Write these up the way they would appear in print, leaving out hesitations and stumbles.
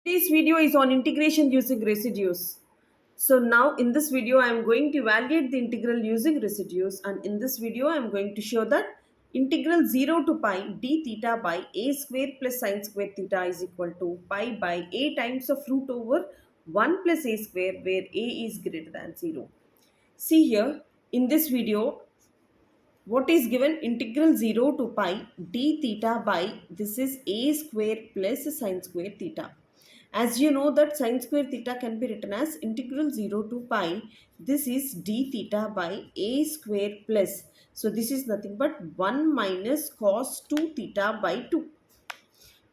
Today's video is on integration using residues. So now in this video I am going to evaluate the integral using residues, and in this video I am going to show that integral 0 to pi d theta by a square plus sine square theta is equal to pi by a times of root over 1 plus a square where a is greater than 0. See here in this video what is given integral 0 to pi d theta by this is a square plus sine square theta. As you know that sine square theta can be written as integral 0 to pi. This is d theta by a square plus. So this is nothing but 1 minus cos 2 theta by 2.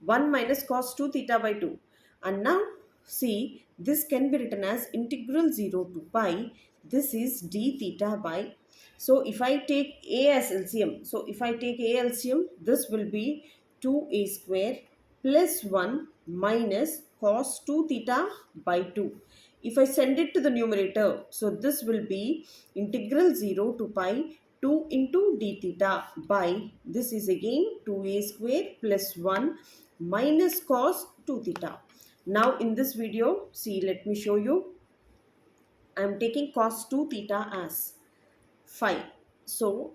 1 minus cos 2 theta by 2. And now see, this can be written as integral 0 to pi. This is d theta by. So if I take a as LCM, this will be 2a square plus 1 minus cos 2 theta by 2. If I send it to the numerator, so this will be integral 0 to pi 2 into d theta by, this is again 2a square plus 1 minus cos 2 theta. Now in this video, see, let me show you. I am taking cos 2 theta as phi. So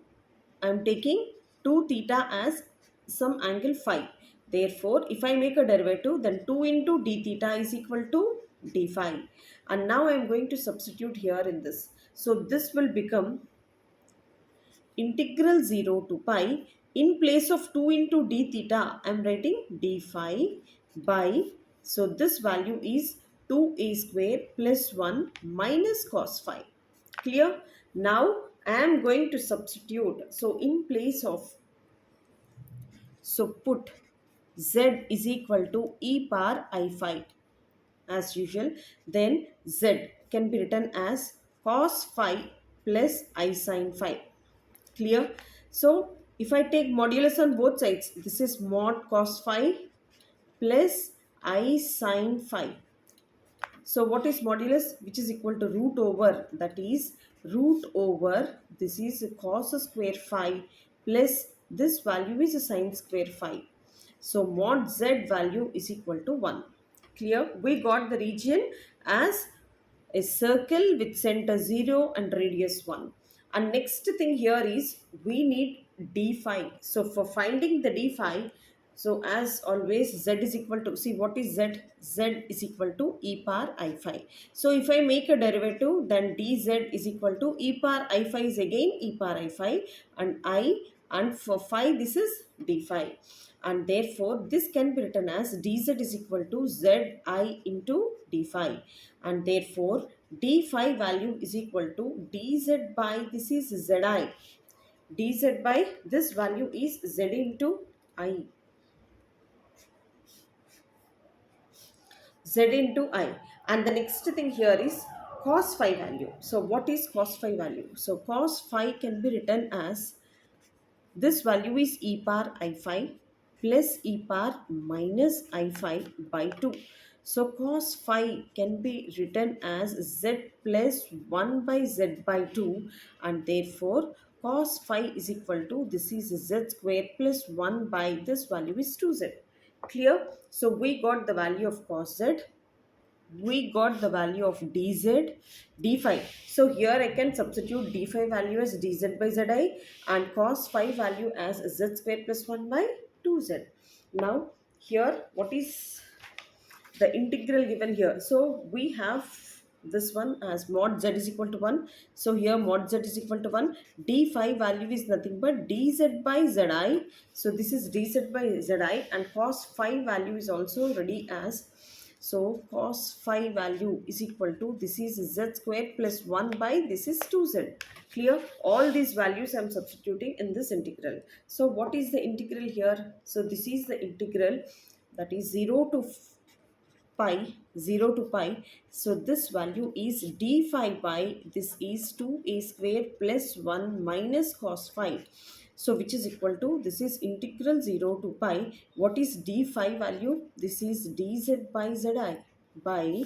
I am taking 2 theta as some angle phi. Therefore, if I make a derivative, then 2 into d theta is equal to d phi. And now I am going to substitute here in this. So this will become integral 0 to pi. In place of 2 into d theta, I am writing d phi by, so this value is 2a square plus 1 minus cos phi. Clear? Now I am going to substitute. So in place of, so put z is equal to e power I phi as usual. Then z can be written as cos phi plus I sin phi. Clear? So if I take modulus on both sides, this is mod cos phi plus I sin phi. So what is modulus? Which is equal to root over, that is root over, this is cos square phi plus this value is a sin square phi. So mod z value is equal to 1. Clear? We got the region as a circle with center 0 and radius 1. And next thing here is we need d phi. So for finding the d phi, so as always z is equal to, see what is z? Z is equal to e power I phi. So if I make a derivative, then dz is equal to e power I phi is again e power I phi, and for phi this is d phi. And therefore this can be written as dz is equal to zi into d phi. And therefore d phi value is equal to dz by, this is zi, dz by this value is z into I, z into I. And the next thing here is cos phi value. So what is cos phi value? So cos phi can be written as, this value is e power I phi plus e power minus I phi by 2. So cos phi can be written as z plus 1 by z by 2, and therefore cos phi is equal to, this is z square plus 1 by this value is 2z. Clear? So we got the value of cos z, we got the value of dz, d phi. So here I can substitute d phi value as dz by zi and cos phi value as z square plus 1 by 2z. Now here what is the integral given here? So we have this one as mod z is equal to 1. So here mod z is equal to 1. D phi value is nothing but dz by zi. So this is dz by zi, and cos phi value is also ready as, so cos phi value is equal to, this is z square plus 1 by, this is 2z. Clear? All these values I am substituting in this integral. So what is the integral here? So this is the integral, that is 0 to pi, 0 to pi. So this value is d phi by, this is 2a square plus 1 minus cos phi. So which is equal to, this is integral 0 to pi. What is d phi value? This is dz by zi by,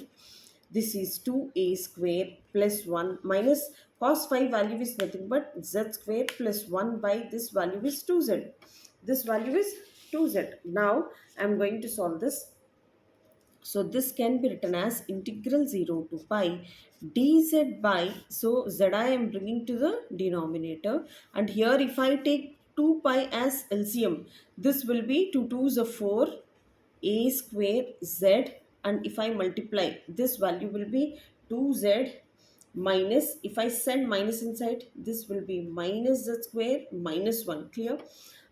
this is 2a square plus 1 minus cos phi value is nothing but z square plus 1 by this value is 2z. This value is 2z. Now I am going to solve this. So this can be written as integral 0 to pi dz by, so zi I am bringing to the denominator, and here if I take 2 pi as LCM, this will be 2 2s are 4 a square z, and if I multiply, this value will be 2z minus, if I send minus inside, this will be minus z square minus 1. Clear?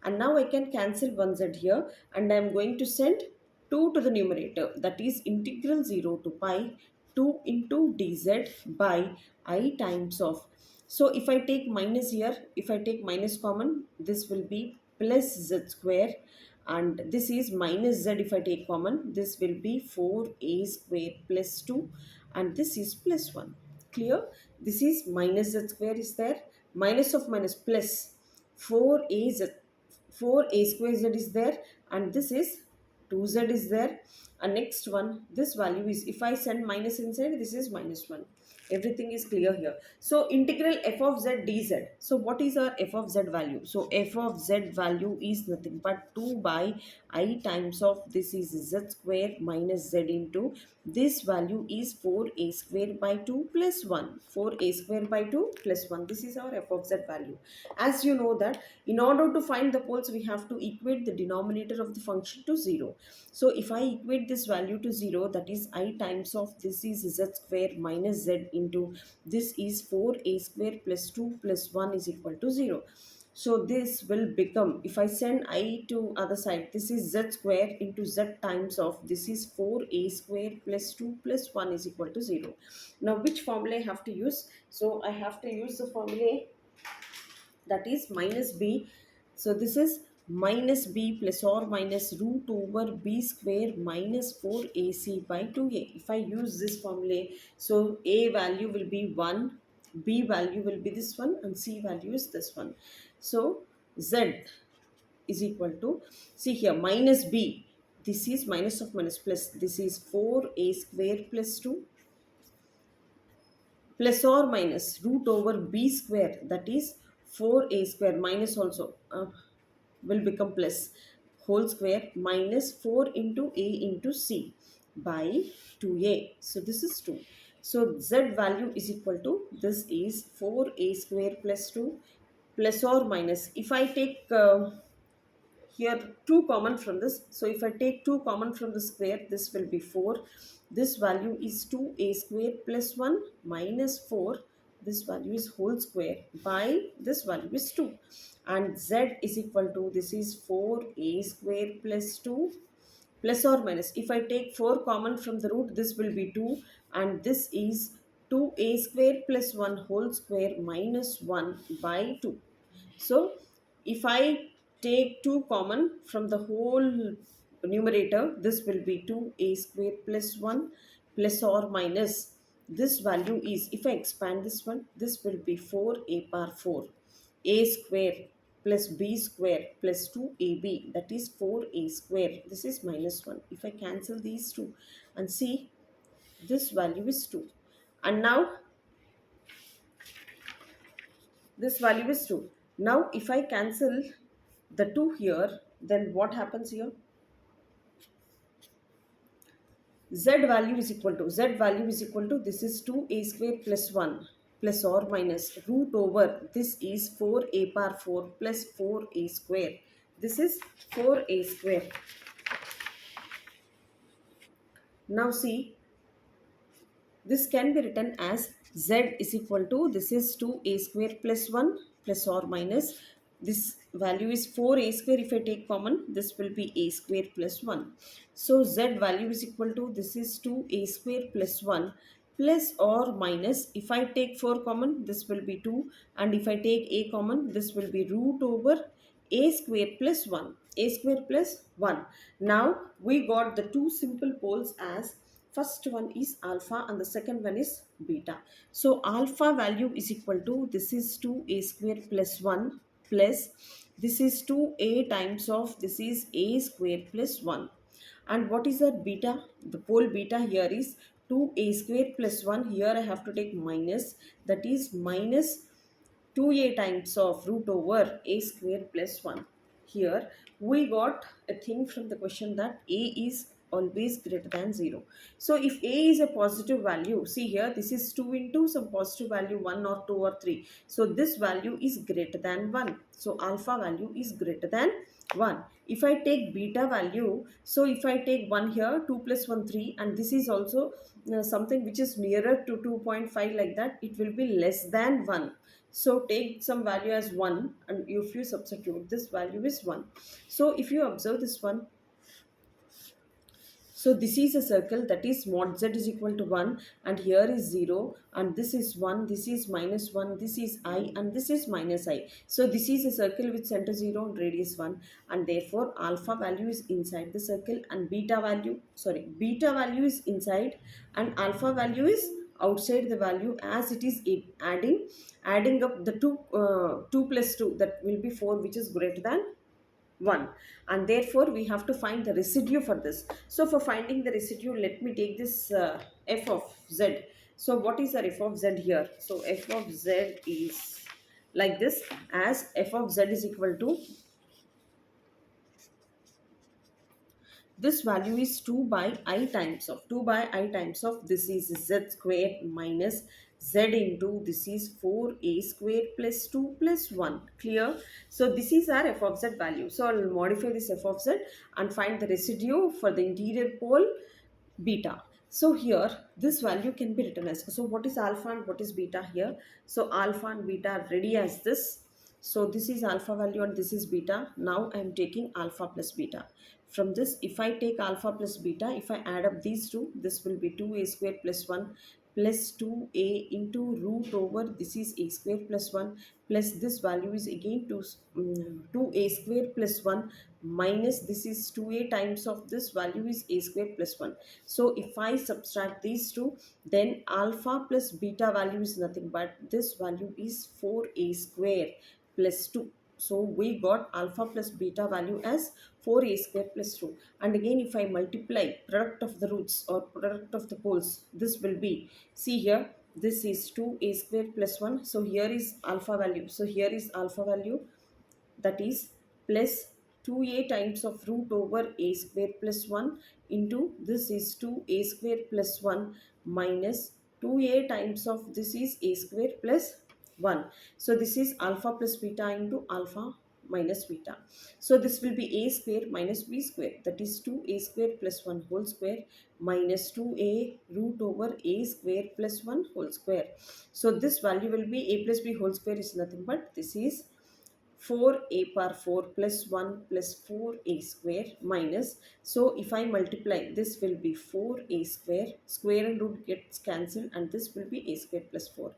And now I can cancel 1z here, and I am going to send 2 to the numerator, that is integral 0 to pi 2 into dz by I times of. So if I take minus here, if I take minus common, this will be plus z square, and this is minus z, if I take common, this will be 4a square plus 2, and this is plus 1. Clear? This is minus z square is there, minus of minus plus 4a z, 4a square z is there, and this is 2z is there. And next one, this value is, if I send minus inside, this is minus 1. Everything is clear here. So integral f of z dz. So what is our f of z value? So f of z value is nothing but 2 by I times of, this is z square minus z into, this value is 4a square by 2 plus 1. 4a square by 2 plus 1. This is our f of z value. As you know that in order to find the poles, we have to equate the denominator of the function to 0. So if I equate this value to 0, that is I times of, this is z square minus z into, this is 4a square plus 2 plus 1 is equal to 0. So this will become, if I send I to other side, this is z square into z times of, this is 4a square plus 2 plus 1 is equal to 0. Now which formula I have to use? So I have to use the formula, that is minus b. So this is minus b plus or minus root over b square minus 4ac by 2a. If I use this formula, so a value will be 1, b value will be this one, and c value is this one. So z is equal to, see here, minus b, this is minus of minus plus, this is 4a square plus 2 plus or minus root over b square, that is 4a square minus also will become plus whole square minus 4 into a into c by 2a. So this is 2. So z value is equal to, this is 4a square plus 2 plus or minus, if I take here 2 common from this, so if I take 2 common from the square, this will be 4. This value is 2a square plus 1 minus 4, this value is whole square by, this value is 2, and z is equal to, this is 4a square plus 2 plus or minus, if I take 4 common from the root, this will be 2, and this is 2a square plus 1 whole square minus 1 by 2. So if I take 2 common from the whole numerator, this will be 2a square plus 1 plus or minus, this value is, if I expand this one, this will be 4a power 4, a square plus b square plus 2ab, that is 4a square, this is minus 1. If I cancel these two and see, this value is 2, and now this value is 2. Now if I cancel the 2 here, then what happens here? Z value is equal to, this is 2a square plus 1 plus or minus root over, this is 4a power 4 plus 4a square, this is 4a square. Now see, this can be written as z is equal to, this is 2a square plus 1 plus or minus, this value is 4a square, if I take common, this will be a square plus 1. So z value is equal to, this is 2a square plus 1 plus or minus, if I take 4 common, this will be 2, and if I take a common, this will be root over a square plus 1, a square plus 1. Now we got the two simple poles as, first one is alpha and the second one is beta. So alpha value is equal to, this is 2a square plus 1 plus, this is 2a times of, this is a square plus 1. And what is that beta? The pole beta here is 2a square plus 1. Here I have to take minus, that is minus 2a times of root over a square plus 1. Here we got a thing from the question that a is always greater than 0. So if a is a positive value, see here, this is 2 into some positive value 1 or 2 or 3. So this value is greater than 1. So alpha value is greater than 1. If I take beta value, so if I take 1 here, 2 plus 1 3, and this is also something which is nearer to 2.5, like that, it will be less than 1. So take some value as 1, and if you substitute, this value is 1. So if you observe this one, so this is a circle, that is mod z is equal to 1, and here is 0, and this is 1, this is minus 1, this is I, and this is minus I. So this is a circle with center 0 and radius 1, and therefore alpha value is inside the circle, and beta value is inside, and alpha value is outside the value, as it is adding up the 2 plus 2, that will be 4, which is greater than 1, and therefore we have to find the residue for this. So for finding the residue, let me take this f of z. So what is the f of z here? So f of z is like this, as f of z is equal to, this value is 2 by I times of this is z square minus z into this is 4a square plus 2 plus 1. Clear? So this is our f of z value. So I'll modify this f of z and find the residue for the interior pole beta. So here this value can be written as, so what is alpha and what is beta here? So alpha and beta are ready as this. So this is alpha value and this is beta. Now I am taking alpha plus beta. From this, if I take alpha plus beta, if I add up these two, this will be 2a square plus 1 plus 2a into root over this is a square plus 1 plus this value is again 2a square plus 1 minus this is 2a times of this value is a square plus 1. So if I subtract these two, then alpha plus beta value is nothing but this value is 4a square plus 2. So we got alpha plus beta value as 4a square plus 2. And again, if I multiply product of the roots or product of the poles, this will be, see here, this is 2a square plus 1. So here is alpha value. So here is alpha value, that is plus 2a times of root over a square plus 1 into this is 2a square plus 1 minus 2a times of this is a square plus 1. So this is alpha plus beta into alpha minus beta. So this will be a square minus b square, that is 2a square plus 1 whole square minus 2a root over a square plus 1 whole square. So this value will be a plus b whole square is nothing but this is 4a power 4 plus 1 plus 4a square minus, so if I multiply, this will be 4a square and root gets cancelled, and this will be a square plus 4.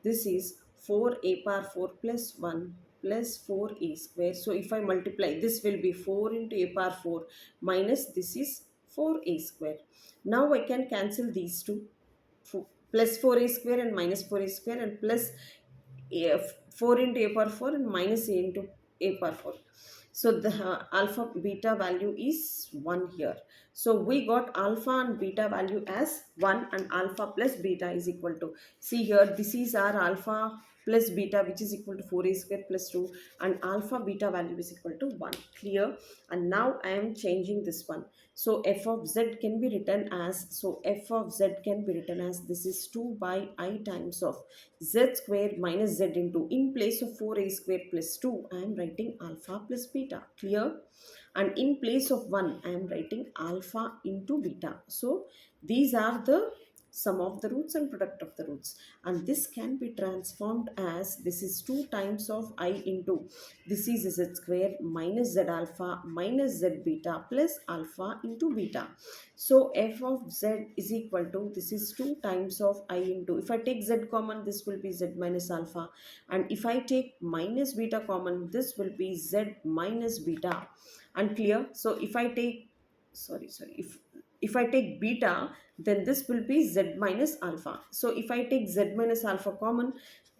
This is 4a power 4 plus 1 plus 4a square. So if I multiply, this will be 4 into a power 4 minus this is 4a square. Now I can cancel these two, plus 4a square and minus 4a square, and plus 4 into a power 4 and minus a into a power 4. So the alpha beta value is 1 here. So we got alpha and beta value as 1, and alpha plus beta is equal to, see here, this is our alpha plus beta, which is equal to 4a square plus 2, and alpha beta value is equal to 1. Clear? And now I am changing this one. So f of z can be written as, this is 2 by I times of z square minus z into, in place of 4a square plus 2, I am writing alpha plus beta. Clear? And in place of 1, I am writing alpha into beta. So these are the sum of the roots and product of the roots, and this can be transformed as, this is 2 times of I into, this is z square minus z alpha minus z beta plus alpha into beta. So f of z is equal to, this is 2 times of I into, if I take z common, this will be z minus alpha, and if I take minus beta common, this will be z minus beta. And clear? So if I take, if I take beta, then this will be z minus alpha. So if I take z minus alpha common,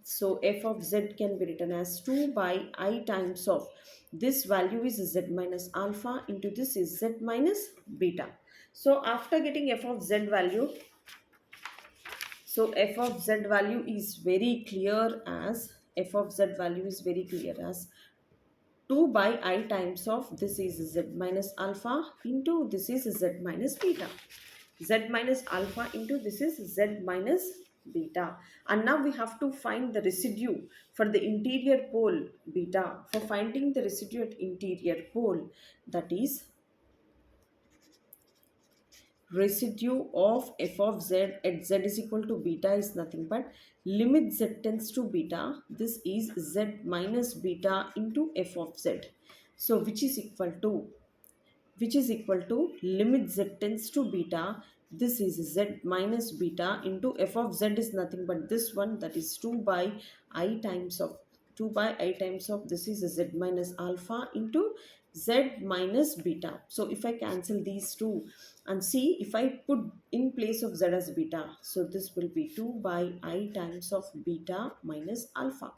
so f of z can be written as 2 by I times of, this value is z minus alpha into this is z minus beta. So after getting f of z value, so f of z value is very clear as, 2 by I times of this is z minus alpha into this is z minus beta. Z minus alpha into this is z minus beta. And now we have to find the residue for the interior pole beta. For finding the residue at interior pole, that is residue of f of z at z is equal to beta is nothing but limit z tends to beta. This is z minus beta into f of z. So which is equal to limit z tends to beta. This is z minus beta into f of z is nothing but this one, that is 2 by I times of this is z minus alpha into z minus beta. So if I cancel these two and see if I put in place of z as beta, so this will be 2 by I times of beta minus alpha,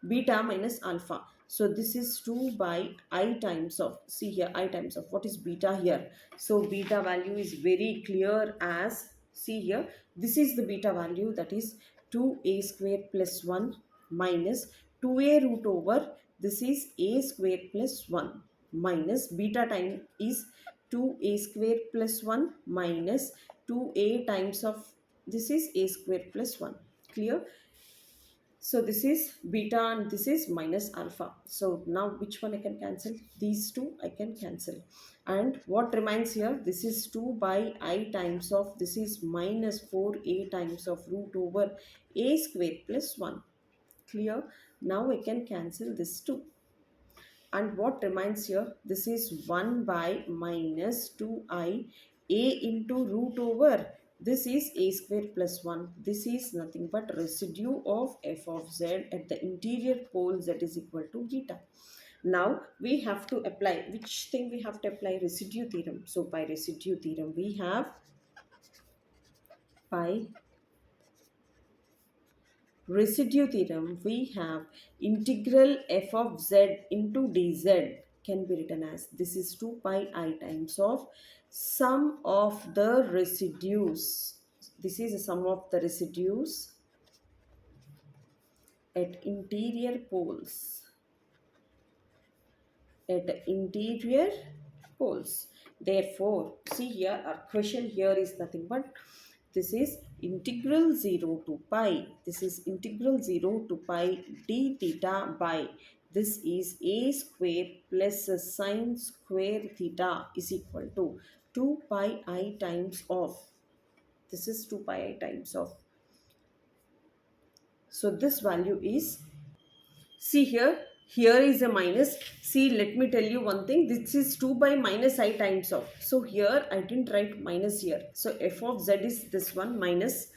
beta minus alpha. So this is 2 by I times of, see here, I times of, what is beta here? So beta value is very clear as, see here, this is the beta value, that is 2a square plus 1 minus 2a root over, this is a square plus 1 minus beta time is 2a square plus 1 minus 2a times of, this is a square plus 1. Clear? So this is beta and this is minus alpha. So now which one I can cancel? These two I can cancel. And what remains here? This is 2 by I times of, this is minus 4a times of root over a square plus 1. Clear? Now I can cancel this 2. And what remains here? This is 1 by minus 2i a into root over, this is a square plus 1. This is nothing but residue of f of z at the interior pole z is equal to beta. Now we have to apply, which thing we have to apply? Residue theorem. So by residue theorem we have, by residue theorem we have integral f of z into dz can be written as, this is 2 pi I times of sum of the residues, this is a sum of the residues at interior poles, at interior poles. Therefore, see here, our question here is nothing but, this is integral 0 to pi, this is integral 0 to pi d theta by, this is a square plus a sine square theta is equal to 2 pi I times of, this is 2 pi I times of. So this value is, see here, here is a minus. See, let me tell you one thing. This is 2 by minus I times of. So here I didn't write minus here. So f of z is this one minus.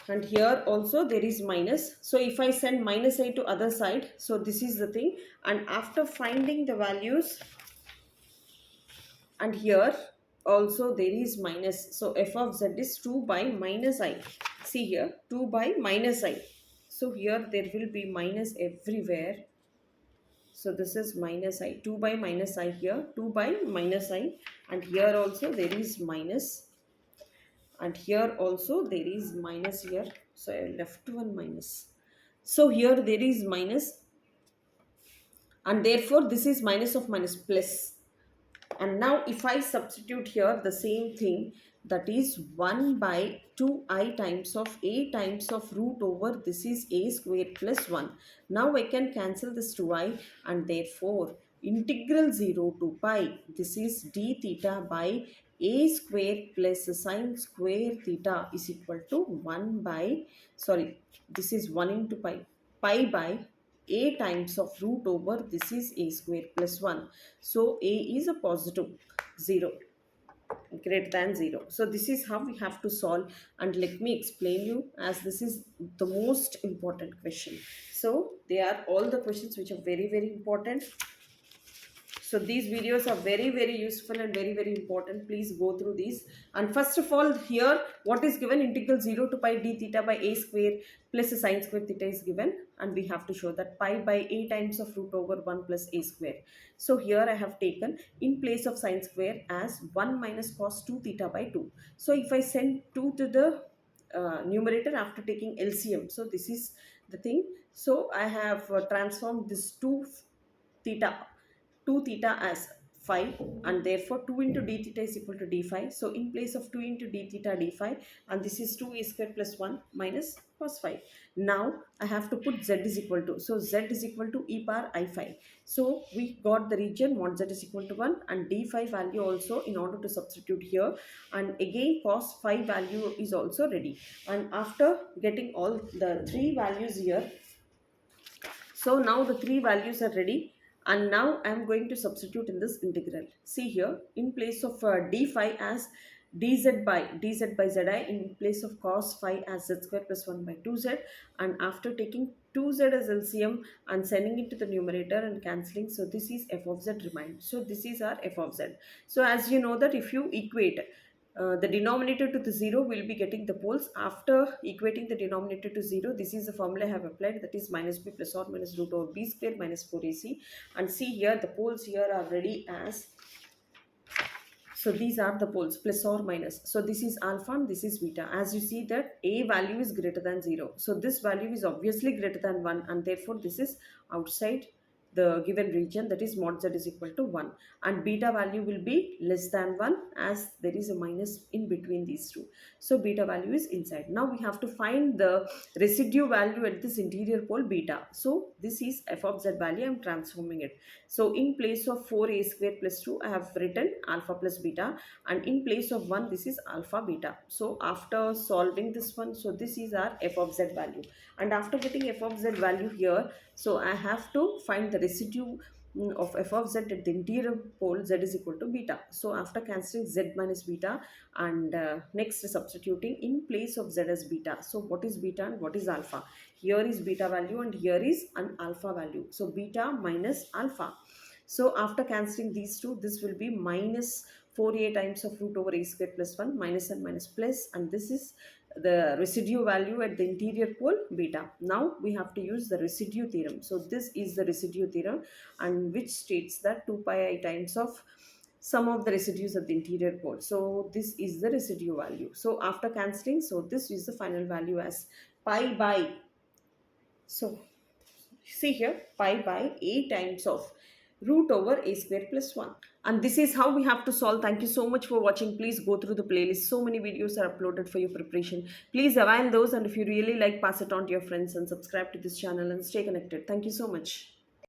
And here also there is minus. So if I send minus I to other side, so this is the thing. And after finding the values, and here also there is minus. So f of z is 2 by minus I. See here, 2 by minus I. So here there will be minus everywhere. So this is minus I, 2 by minus I here, 2 by minus I, and here also there is minus, and here also there is minus here. So I left one minus. So here there is minus, and therefore this is minus of minus plus. And now if I substitute here the same thing, that is 1 by 2i times of a times of root over, this is a square plus 1. Now I can cancel this 2i, and therefore integral 0 to pi, this is d theta by a square plus sine square theta is equal to 1 by, sorry, this is 1 into pi, pi by a times of root over, this is a square plus 1. So a is a positive 0, greater than 0. So this is how we have to solve, and let me explain you, as this is the most important question. So they are all the questions which are very, very important. So these videos are very useful and very important. Please go through these. And first of all, here what is given, integral 0 to pi d theta by a square plus a sine square theta is given, and we have to show that pi by a times of root over 1 plus a square. So here I have taken in place of sine square as 1 minus cos 2 theta by 2. So if I send 2 to the numerator after taking LCM, so this is the thing. So I have transformed this 2 theta 2 theta as phi, and therefore 2 into d theta is equal to d phi. So in place of 2 into d theta d phi, and this is 2 a square plus 1 minus cos phi. Now I have to put z is equal to, so z is equal to e power I phi. So we got the region mod z is equal to 1, and d phi value also in order to substitute here, and again cos phi value is also ready. And after getting all the three values here, so now the three values are ready, and now I am going to substitute in this integral. See here, in place of d phi as dz by zi, in place of cos phi as z square plus 1 by 2z, and after taking 2z as LCM and sending it to the numerator and cancelling, so this is f of z remained. So this is our f of z. So as you know that if you equate the denominator to the 0, will be getting the poles. After equating the denominator to 0, this is the formula I have applied, that is minus b plus or minus root over b square minus 4ac. And see here, the poles here are ready as, so these are the poles plus or minus. So this is alpha and this is beta. As you see that a value is greater than 0. So this value is obviously greater than 1, and therefore this is outside the given region, that is mod z is equal to 1, and beta value will be less than 1 as there is a minus in between these two. So beta value is inside. Now we have to find the residue value at this interior pole beta. So this is f of z value, I am transforming it. So in place of 4a square plus 2, I have written alpha plus beta, and in place of 1, this is alpha beta. So after solving this one, so this is our f of z value, and after getting f of z value here, so I have to find the residue of f of z at the interior pole, z is equal to beta. So after cancelling z minus beta, and next substituting in place of z as beta. So what is beta and what is alpha? Here is beta value and here is an alpha value. So beta minus alpha. So after cancelling these two, this will be minus 4a times of root over a square plus 1, minus and minus plus, and this is the residue value at the interior pole beta. Now we have to use the residue theorem. So this is the residue theorem, and which states that 2 pi I times of sum of the residues at the interior pole. So this is the residue value. So after cancelling, so this is the final value as pi by, so see here, pi by a times of root over a square plus 1. And this is how we have to solve. Thank you so much for watching. Please go through the playlist. So many videos are uploaded for your preparation. Please avail those, and if you really like, pass it on to your friends and subscribe to this channel and stay connected. Thank you so much.